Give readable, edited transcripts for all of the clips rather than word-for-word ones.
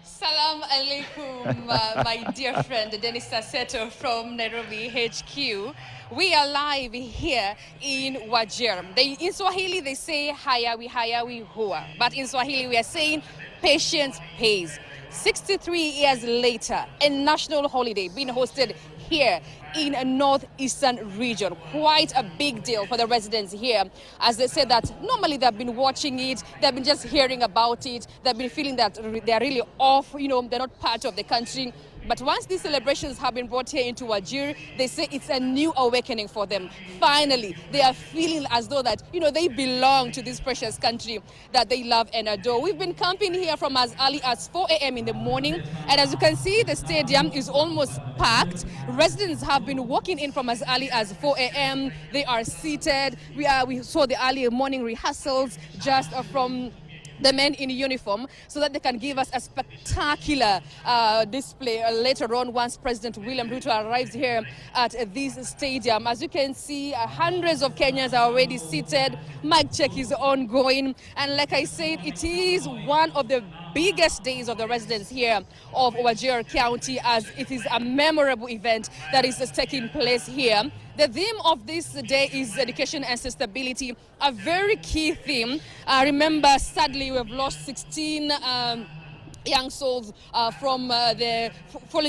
Salam alaikum, my dear friend Dennis Saseto from Nairobi HQ. We are live here in Wajir. In Swahili, they say hayawi hua. But in Swahili, we are saying patience pays. 63 years later, a national holiday being hosted here in a northeastern region. Quite a big deal for the residents here, as they said that normally they've been watching it, they've been just hearing about it, they've been feeling that they're really off, they're not part of the country. But once these celebrations have been brought here into Wajir, they say it's a new awakening for them. Finally, they are feeling as though that, they belong to this precious country that they love and adore. We've been camping here from as early as 4 a.m. in the morning. And as you can see, the stadium is almost packed. Residents have been walking in from as early as 4 a.m. They are seated. We saw the early morning rehearsals just from the men in uniform, so that they can give us a spectacular display later on once President William Ruto arrives here at this stadium. As you can see, hundreds of Kenyans are already seated. Mic check is ongoing. And like I said, it is one of the biggest days of the residents here of Wajir County, as it is a memorable event that is taking place here. The theme of this day is education and sustainability, a very key theme. Remember, sadly, we have lost 16 young souls following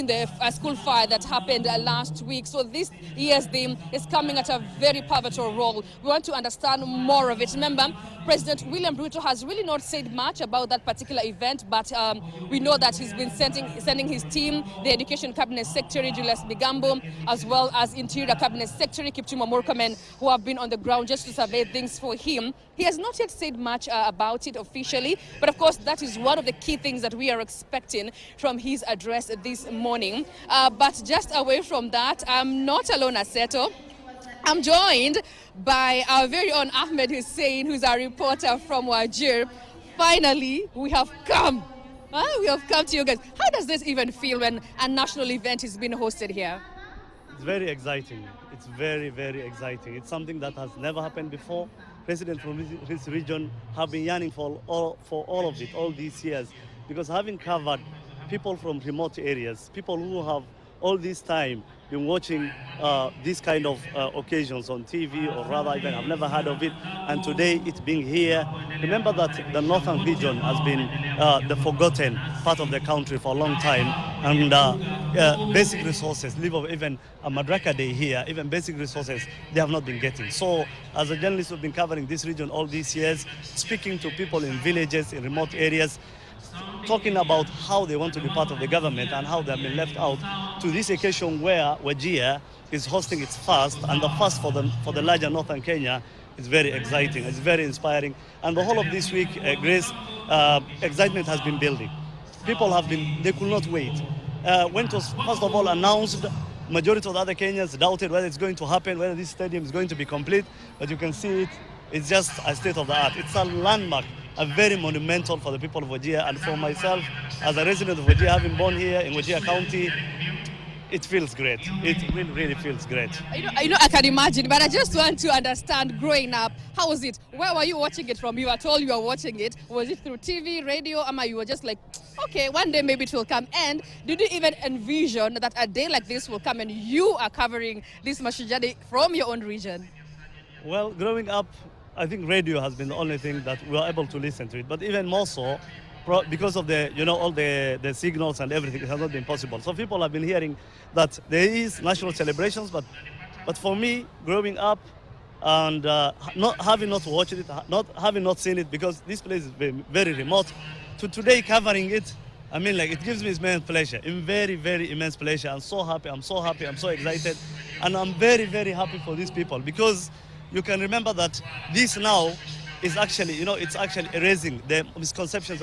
the school fire that happened last week. So this year's theme is coming at a very pivotal role. We want to understand more of it. Remember, President William Ruto has really not said much about that particular event, but we know that he's been sending his team, the Education Cabinet Secretary Julius Bigambo, as well as Interior Cabinet Secretary Kipchumba Murkomen, who have been on the ground just to survey things for him. He has not yet said much about it officially, but of course that is one of the key things that we are expecting from his address this morning. But just away from that, I'm not alone, Aseto. I'm joined by our very own Ahmed Hussein, who's our reporter from Wajir. Finally, we have come. We have come to you guys. How does this even feel when a national event is being hosted here? It's very exciting. It's very, very exciting. It's something that has never happened before. President from his region have been yearning for all of it all these years, because having covered people from remote areas, people who have all this time been watching these kind of occasions on TV, or rather even I've never heard of it, and today it's being here. Remember that the northern region has been the forgotten part of the country for a long time, and basic resources, even a Madaraka Day here, even basic resources, they have not been getting. So as a journalist, we've been covering this region all these years, speaking to people in villages, in remote areas, talking about how they want to be part of the government and how they have been left out, to this occasion where Wajir is hosting its first, and the first for the larger northern Kenya. Is very exciting, it's very inspiring. And the whole of this week, Grace, excitement has been building. People they could not wait. When it was first of all announced, majority of the other Kenyans doubted whether it's going to happen, whether this stadium is going to be complete, but you can see it's just a state of the art. It's a landmark, a very monumental for the people of Wajir, and for myself as a resident of Wajir, having born here in Wajir County, it feels great. It really feels great. I can imagine, but I just want to understand, growing up, how was it? Where were you watching it from? You were told you were watching it. Was it through TV, radio, or you were just like, okay, one day maybe it will come? And did you even envision that a day like this will come and you are covering this Mashujadi from your own region? Well, growing up, I think radio has been the only thing that we are able to listen to it. But even more so, because of all the signals and everything, it has not been possible. So people have been hearing that there is national celebrations, but for me, growing up and not having not watched it, having not seen it, because this place is very remote, to today covering it, it gives me immense pleasure, very, very immense pleasure. I'm so happy, I'm so excited, and I'm very, very happy for these people, because you can remember that this now is actually, it's actually erasing the misconceptions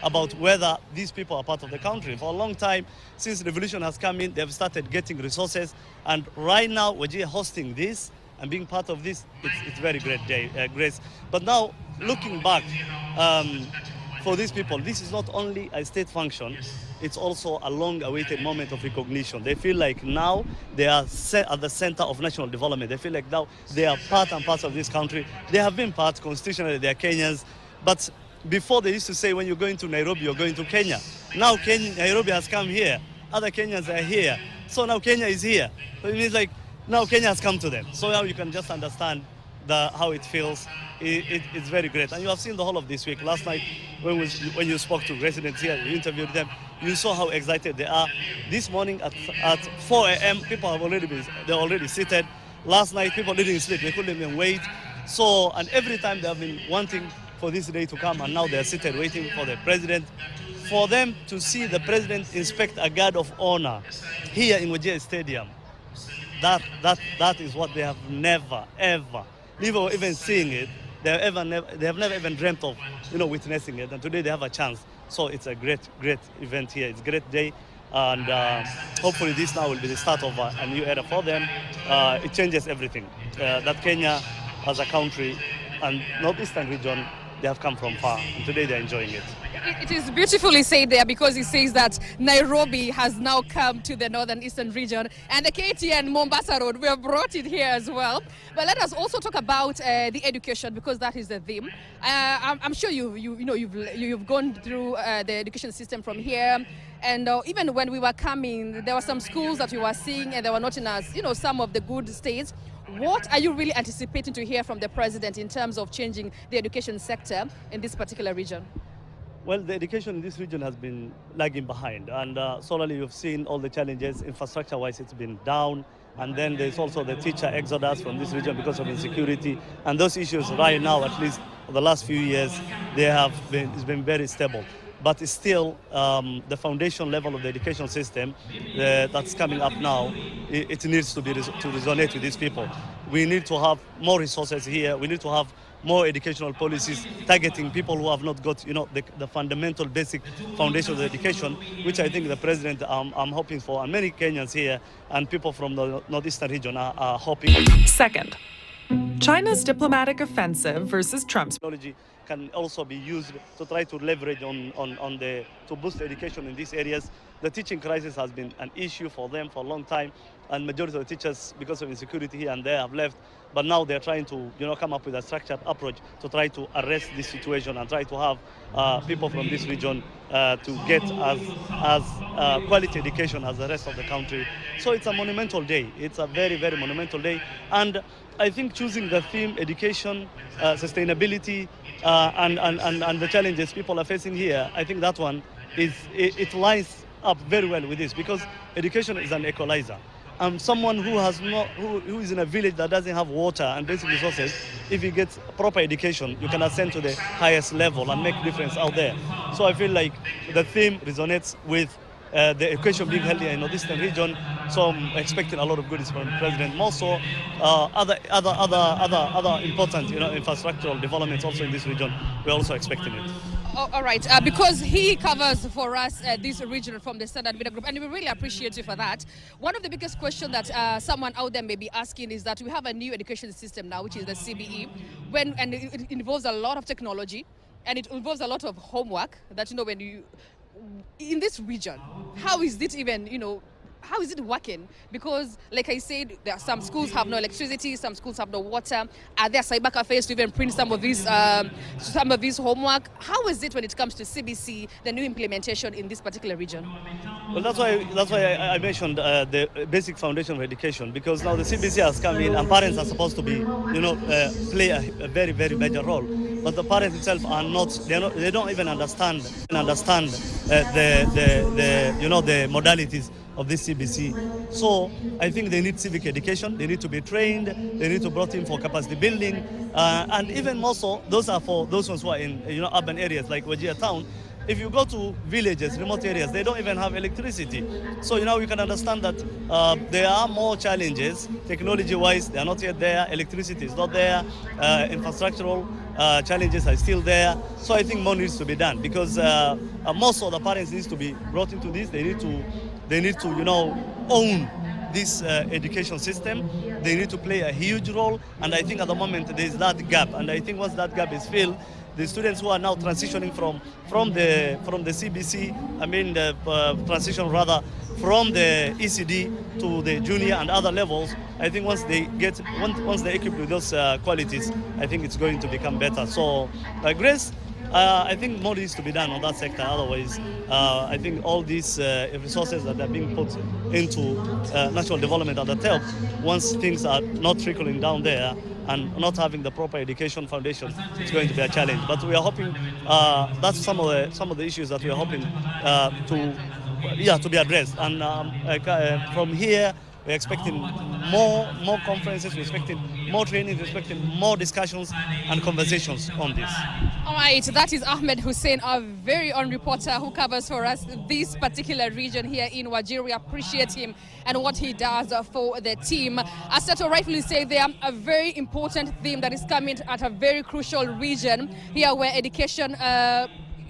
about whether these people are part of the country. For a long time, since revolution has come in, they've started getting resources, and right now, Wajir hosting this and being part of this, it's very great day, Grace. But now, looking back, for these people, this is not only a state function, it's also a long-awaited moment of recognition. They feel like now they are at the center of national development. They feel like now they are part and parcel of this country. They have been part constitutionally, they are Kenyans. But before, they used to say when you're going to Nairobi, you're going to Kenya. Now Nairobi has come here. Other Kenyans are here. So now Kenya is here. So it means like now Kenya has come to them. So now you can just understand how it feels. It's very great. And you have seen the whole of this week. Last night when you spoke to residents here, you interviewed them, you saw how excited they are. This morning at 4 a.m., people have they're already seated. Last night, people didn't sleep. They couldn't even wait. So, and every time they have been wanting for this day to come, and now they're seated waiting for the president. For them to see the president inspect a guard of honor here in Wajir Stadium, that is what they have never, ever, even seeing it, they have never even dreamt of, witnessing it. And today they have a chance. So it's a great, great event here. It's a great day. And hopefully this now will be the start of a new era for them. It changes everything. That Kenya as a country and northeastern region, they have come from far, and today they're enjoying it. It is beautifully said there, because it says that Nairobi has now come to the northern eastern region, and the KTN Mombasa Road, we have brought it here as well. But let us also talk about the education, because that is the theme. I'm sure you've gone through the education system from here, and even when we were coming, there were some schools that we were seeing, and they were not in as some of the good states. What are you really anticipating to hear from the president in terms of changing the education sector in this particular region? Well, the education in this region has been lagging behind, and solely you've seen all the challenges. Infrastructure-wise, it's been down, and then there's also the teacher exodus from this region because of insecurity, and those issues right now, at least for the last few years, it's been very stable. But it's still the foundation level of the education system that's coming up now. It needs to resonate with these people. We need to have more resources here. We need to have more educational policies targeting people who have not got, the fundamental basic foundation of the education, which I think the president I'm hoping for, and many Kenyans here and people from the northeastern region are hoping. Second, China's diplomatic offensive versus Trump's technology can also be used to try to leverage to boost education in these areas. The teaching crisis has been an issue for them for a long time, and majority of the teachers, because of insecurity here and there, have left. But now they're trying to, come up with a structured approach to try to arrest this situation and try to have people from this region to get as quality education as the rest of the country. So it's a monumental day. It's a very, very monumental day. And I think choosing the theme, education, sustainability, and the challenges people are facing here, I think that one it lines up very well with this, because education is an equalizer. Someone who is in a village that doesn't have water and basic resources, if he gets proper education, you can ascend to the highest level and make difference out there. So I feel like the theme resonates with the education being held in the northeastern region. So I'm expecting a lot of goodies from the president. More so, other important, infrastructural developments also in this region. We're also expecting it. All right, because he covers for us this region from the Standard Media Group, and we really appreciate you for that. One of the biggest questions that someone out there may be asking is that we have a new education system now, which is the CBE, and it involves a lot of technology, and it involves a lot of homework that, when you, in this region, how is it even, how is it working? Because, like I said, there are some schools have no electricity, some schools have no water. Are there cyber cafes to even print some of these homework? How is it when it comes to CBC, the new implementation in this particular region? Well, that's why I mentioned the basic foundation of education, because now the CBC has come in, and parents are supposed to be, play a very, very major role. But the parents themselves are not. They don't even understand the modalities of this CBC. So I think they need civic education, they need to be trained, they need to be brought in for capacity building, and even more so, those are for those ones who are in urban areas like Wajir town. If you go to villages, remote areas, they don't even have electricity. So you can understand that there are more challenges, technology-wise, they are not yet there, electricity is not there, infrastructural challenges are still there. So I think more needs to be done, because most of the parents need to be brought into this. They need to own this education system. They need to play a huge role, and I think at the moment there is that gap. And I think once that gap is filled, the students who are now transitioning from the CBC, transition rather from the ECD to the junior and other levels, I think once they're equipped with those qualities, I think it's going to become better. So Grace, I think more needs to be done on that sector. Otherwise, I think all these resources that are being put into national development at the top, once things are not trickling down there and not having the proper education foundation, it's going to be a challenge. But we are hoping that's some of the issues that we are hoping to be addressed. And from here, we're expecting more conferences, we're expecting more training, we're expecting more discussions and conversations on this. All right, that is Ahmed Hussein, our very own reporter who covers for us this particular region here in Wajir. We appreciate him and what he does for the team. As Seto rightfully said, there a very important theme that is coming at a very crucial region here where education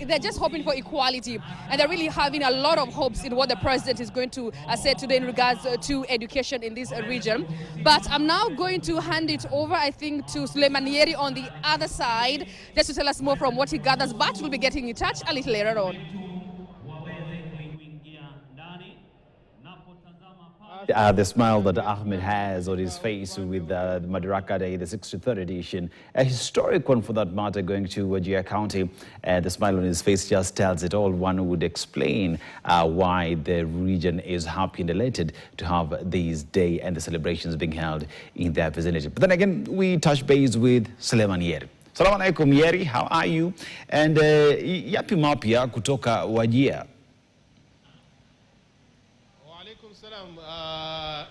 they're just hoping for equality, and they're really having a lot of hopes in what the president is going to say today in regards to education in this region. But I'm now going to hand it over, I think, to Suleiman Yeri on the other side, just to tell us more from what he gathers, but we'll be getting in touch a little later on. The smile that Ahmed has on his face with the Madaraka Day, the 63rd edition, a historic one for that matter, going to Wajir County. The smile on his face just tells it all. One would explain why the region is happy and elated to have this day and the celebrations being held in their vicinity. But then again, we touch base with Suleiman Yeri. Salaam alaikum Yeri, how are you? And yapi mapya kutoka Wajir?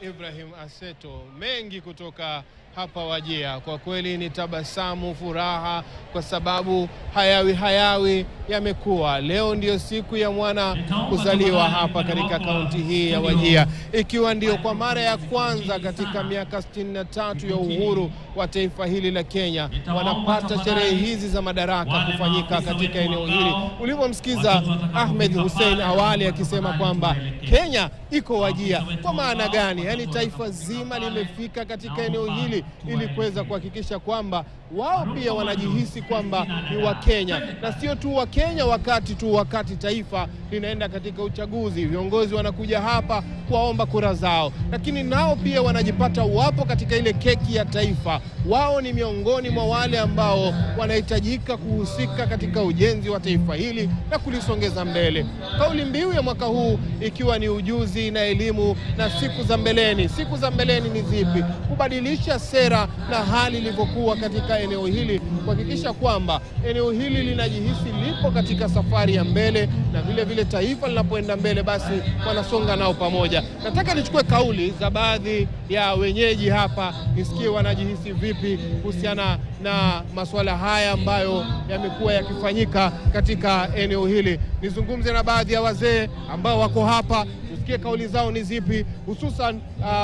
Ibrahim Aseto, mengi kutoka hapa Wajir. Kwa kweli ni tabasamu, furaha, kwa sababu hayawi yamekuwa. Leo ndio siku ya mwana kuzaliwa hapa katika kaunti hii ya Wajir, ikiwa ndio kwa mara ya kwanza katika miaka 63 ya uhuru wa taifa hili la Kenya wanapata sherehe hizi za Madaraka kufanyika katika eneo hili. Ulipomsikiza Ahmed Hussein awali akisema kwamba Kenya iko Wajir, kwa maana gani? Yani taifa zima limefika katika eneo hili ili kuweza kuhakikisha kwamba wao pia wanajihisi kwamba ni wa Kenya, na sio tu wa Kenya wakati taifa linaenda katika uchaguzi. Viongozi wanakuja hapa kuwaomba kura zao, lakini nao pia wanajipata wapo katika ile keki ya taifa. Wao ni miongoni mwa wale ambao wanahitajika kuhusika katika ujenzi wa taifa hili na kulisongeza mbele. Kauli mbiu ya mwaka huu ikiwa ni ujuzi na elimu na siku za mbeleni. Siku za mbeleni ni zipi? Kubadilisha sera na hali ilivyokuwa katika eneo hili, kuhakikisha kwamba eneo hili linajihisi lipo katika safari ya mbele, na vile vile taifa linapoenda mbele basi wanasonga nao pamoja. Nataka nichukue kauli za baadhi ya wenyeji hapa, nisikie wanajihisi vipi kuhusiana na masuala haya ambayo yamekuwa yakifanyika katika eneo hili. Nizungumze na baadhi ya wazee ambao wako hapa, tusikie kauli zao ni zipi, hususan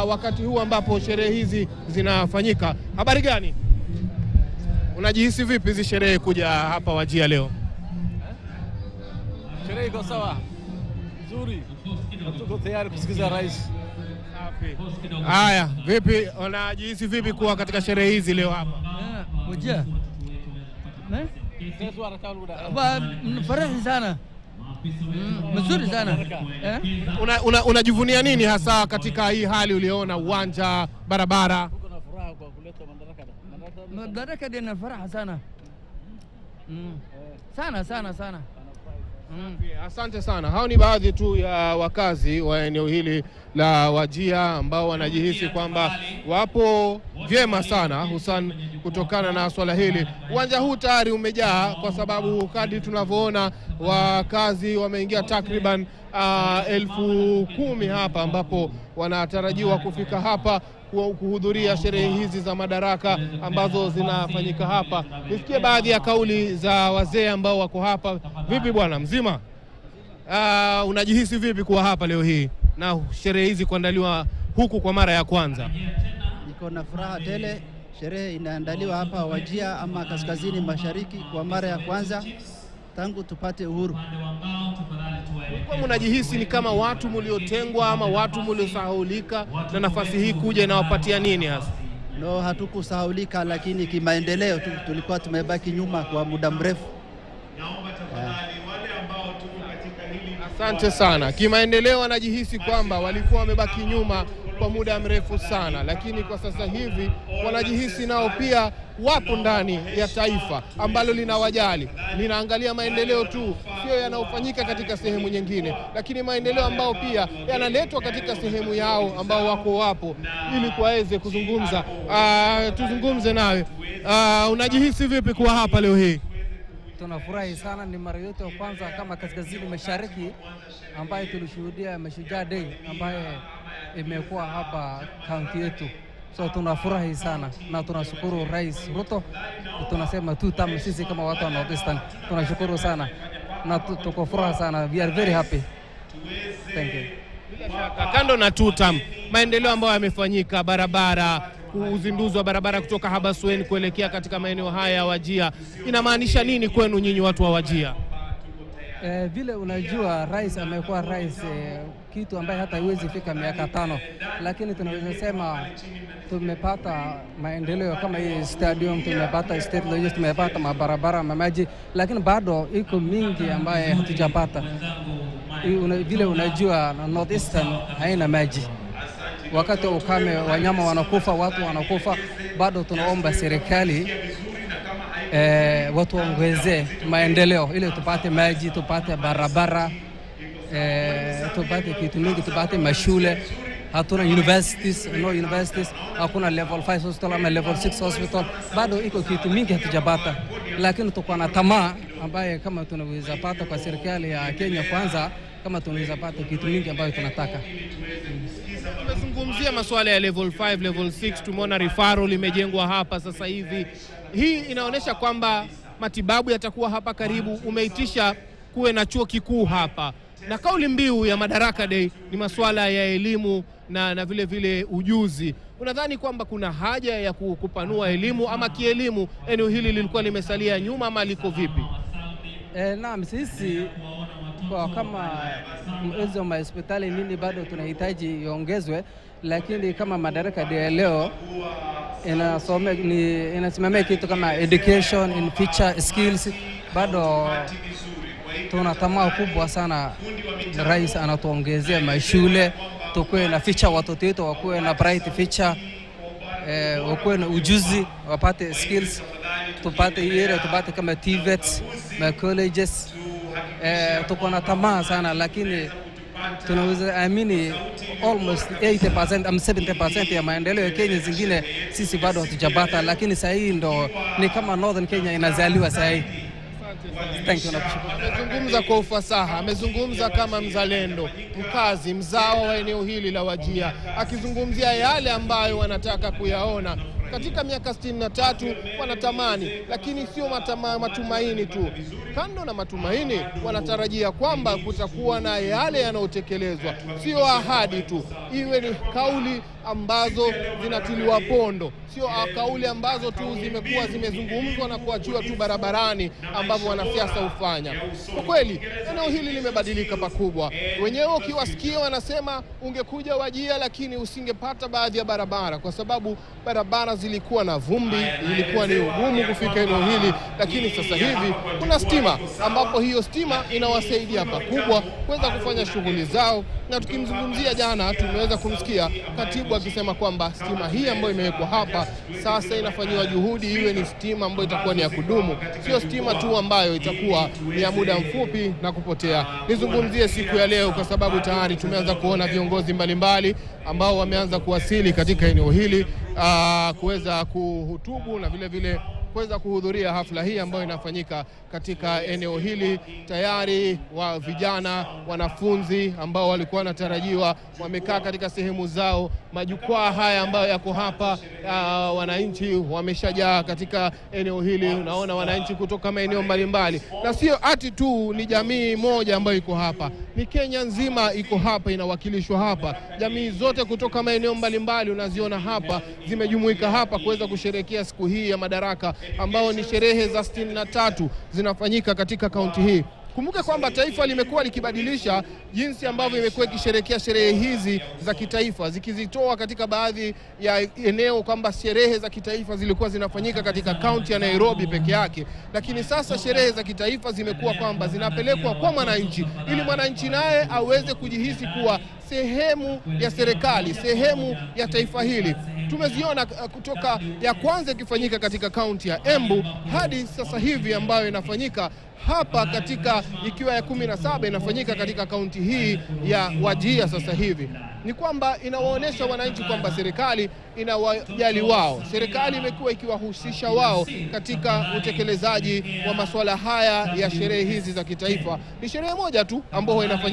wakati huu ambapo sherehe hizi zinafanyika. Habari gani? Unajihisi vipi hizi sherehe kuja hapa Wajir leo? Sherehe iko sawa, nzuri, tuko tayari kusikiza rais. Haya, vipi unajihisi vipi kuwa katika sherehe hizi leo hapa? Wajir farahi sana, mzuri sana. Unajivunia nini hasa katika hii hali uliona, uwanja, barabara? Kuna furaha kwa kuleta Madaraka Day, na furaha sana sana. Asante sana. Hao ni baadhi tu ya wakazi wa eneo hili la Wajir ambao wanajihisi kwamba wapo vyema sana, hususan kutokana na swala hili. Uwanja huu tayari umejaa kwa sababu kadri tunavyoona wakazi wameingia takriban 10,000 hapa, ambapo wanatarajiwa kufika hapa kuhudhuria sherehe hizi za Madaraka ambazo zinafanyika hapa. Nisikie baadhi ya kauli za wazee ambao wako hapa. Vipi bwana, mzima? Unajihisi vipi kuwa hapa leo hii na sherehe hizi kuandaliwa huku kwa mara ya kwanza? Niko na furaha tele. Sherehe inaandaliwa hapa Wajir ama kaskazini mashariki kwa mara ya kwanza tangu tupate uhuru. Kwa mnajihisi ni kama watu mliotengwa ama watu mliosahaulika, na nafasi hii kuja inawapatia nini hasa? No, hatukusahaulika, lakini kimaendeleo tulikuwa tumebaki nyuma kwa muda mrefu. Asante sana. Kimaendeleo wanajihisi kwamba walikuwa wamebaki nyuma kwa muda mrefu sana, lakini kwa sasa hivi wanajihisi nao pia wapo ndani ya taifa ambalo linawajali, linaangalia maendeleo tu, sio yanayofanyika katika sehemu nyingine, lakini maendeleo ambao pia yanaletwa katika sehemu yao ambao wapo ili kuweze kuzungumza. Tuzungumze nawe. Unajihisi vipi kuwa hapa leo hii? Tunafurahi sana, ni mara yetu ya kwanza kama kaskazini mashariki ambaye tulishuhudia Mashujaa Day ambaye imekuwa hapa kaunti yetu. So tunafurahi sana na tunashukuru Rais Ruto. Tunasema tu tamu sisi kama watu wa North Eastern. Tunashukuru sana na tuko furaha sana. We are very happy. Thank you. Kando na tutam, maendeleo ambayo yamefanyika, barabara, uzinduzi wa barabara kutoka Habaswein kuelekea katika maeneo haya ya Wajir, inamaanisha nini kwenu nyinyi watu wa Wajir? Vile unajua rais amekuwa rais kitu ambaye hata haiwezi fika miaka 5, lakini tunaweza sema tumepata maendeleo kama hii stadium, tumepata state lodges, tumepata mabarabara, maji, lakini bado iko mingi ambaye hatujapata. Vile unajua North Eastern haina maji. Wakati ukame wanyama wanakufa, watu wanakufa, bado tunaomba serikali watu waongeze maendeleo ili tupate maji, tupate barabara, tupate kitu mingi, tupate mashule. Hatuna universities, hakuna level 5 hospital ama level 6 hospital, bado iko kitu mingi hatujapata, lakini tuko na tamaa ambaye kama tunaweza pata kwa serikali ya Kenya kwanza, kama tunaweza pata kitu mingi ambayo tunataka. Tumezungumzia masuala ya level 5, level 6, tumeona referral limejengwa hapa sasa hivi. Hii inaonyesha kwamba matibabu yatakuwa hapa karibu. Umeitisha kuwe na chuo kikuu hapa, na kauli mbiu ya Madaraka Day ni masuala ya elimu na vile vile ujuzi. Unadhani kwamba kuna haja ya kupanua elimu ama kielimu eneo hili lilikuwa limesalia nyuma ama liko vipi? Naam, sisi kwa kama hizo hospitali nini bado tunahitaji iongezwe, lakini kama Madaraka Day leo inasimamia kitu kama education in future skills, bado tuna tamaa kubwa sana. Rais anatuongezea mashule, tukue na future, watoto wetu wakuwe na bright future, wakuwe na ujuzi, wapate skills, tupate kama TVETs, colleges. Tuko na tamaa sana, lakini tunaweza amini almost 80% am 70% ya maendeleo ya Kenya zingine sisi bado hatujapata, lakini sasa hii ndo ni kama Northern Kenya inazaliwa sasa hii. Thank you. Amezungumza kwa ufasaha, amezungumza kama mzalendo, mkazi, mzao wa eneo hili la Wajir, akizungumzia yale ambayo wanataka kuyaona katika miaka 63. Wanatamani, lakini sio matumaini tu. Kando na matumaini, wanatarajia kwamba kutakuwa na yale yanayotekelezwa, sio ahadi tu, iwe ni kauli ambazo zinatiliwa pondo, sio kauli ambazo tu zimekuwa zimezungumzwa na kuachiwa tu barabarani ambavyo wanasiasa hufanya. Kwa kweli eneo hili limebadilika pakubwa. Wenyewe ukiwasikia wanasema ungekuja Wajir lakini usingepata baadhi ya barabara, kwa sababu barabara zilikuwa na vumbi, ilikuwa ni ugumu kufika eneo hili, lakini sasa hivi kuna stima ambapo hiyo stima inawasaidia pakubwa kuweza kufanya shughuli zao. Na tukimzungumzia jana, tumeweza kumsikia katibu akisema kwamba stima hii ambayo imewekwa hapa sasa inafanywa juhudi iwe ni stima ambayo itakuwa ni ya kudumu, sio stima tu ambayo itakuwa ni ya muda mfupi na kupotea. Nizungumzie siku ya leo kwa sababu tayari tumeanza kuona viongozi mbalimbali ambao wameanza kuwasili katika eneo hili kuweza kuhutubu na vile vile kuweza kuhudhuria hafla hii ambayo inafanyika katika eneo hili. Tayari wa vijana, wanafunzi ambao walikuwa wanatarajiwa wamekaa katika sehemu zao. Majukwaa haya ambayo yako hapa, wananchi wameshajaa katika eneo hili. Unaona wananchi kutoka maeneo mbalimbali, na sio ati tu ni jamii moja ambayo iko hapa, ni Kenya nzima iko hapa, inawakilishwa hapa. Jamii zote kutoka maeneo mbalimbali unaziona hapa, zimejumuika hapa kuweza kusherehekea siku hii ya Madaraka, ambao ni sherehe za 63 zinafanyika katika kaunti hii. Kumbuke kwamba taifa limekuwa likibadilisha jinsi ambavyo imekuwa ikisherehekea sherehe hizi za kitaifa, zikizitoa katika baadhi ya eneo kwamba sherehe za kitaifa zilikuwa zinafanyika katika kaunti ya Nairobi peke yake, lakini sasa sherehe za kitaifa zimekuwa kwamba zinapelekwa kwa mwananchi, ili mwananchi naye aweze kujihisi kuwa sehemu ya serikali, sehemu ya taifa hili. Tumeziona kutoka ya kwanza ikifanyika katika kaunti ya Embu hadi sasa hivi ambayo inafanyika hapa katika ikiwa ya 17 inafanyika katika kaunti hii ya Wajir sasa hivi. Ni kwamba inawaonesha wananchi kwamba serikali inawajali wao. Serikali imekuwa ikiwahusisha wao katika utekelezaji wa masuala haya ya sherehe hizi za kitaifa. Ni sherehe moja tu ambayo inafanyika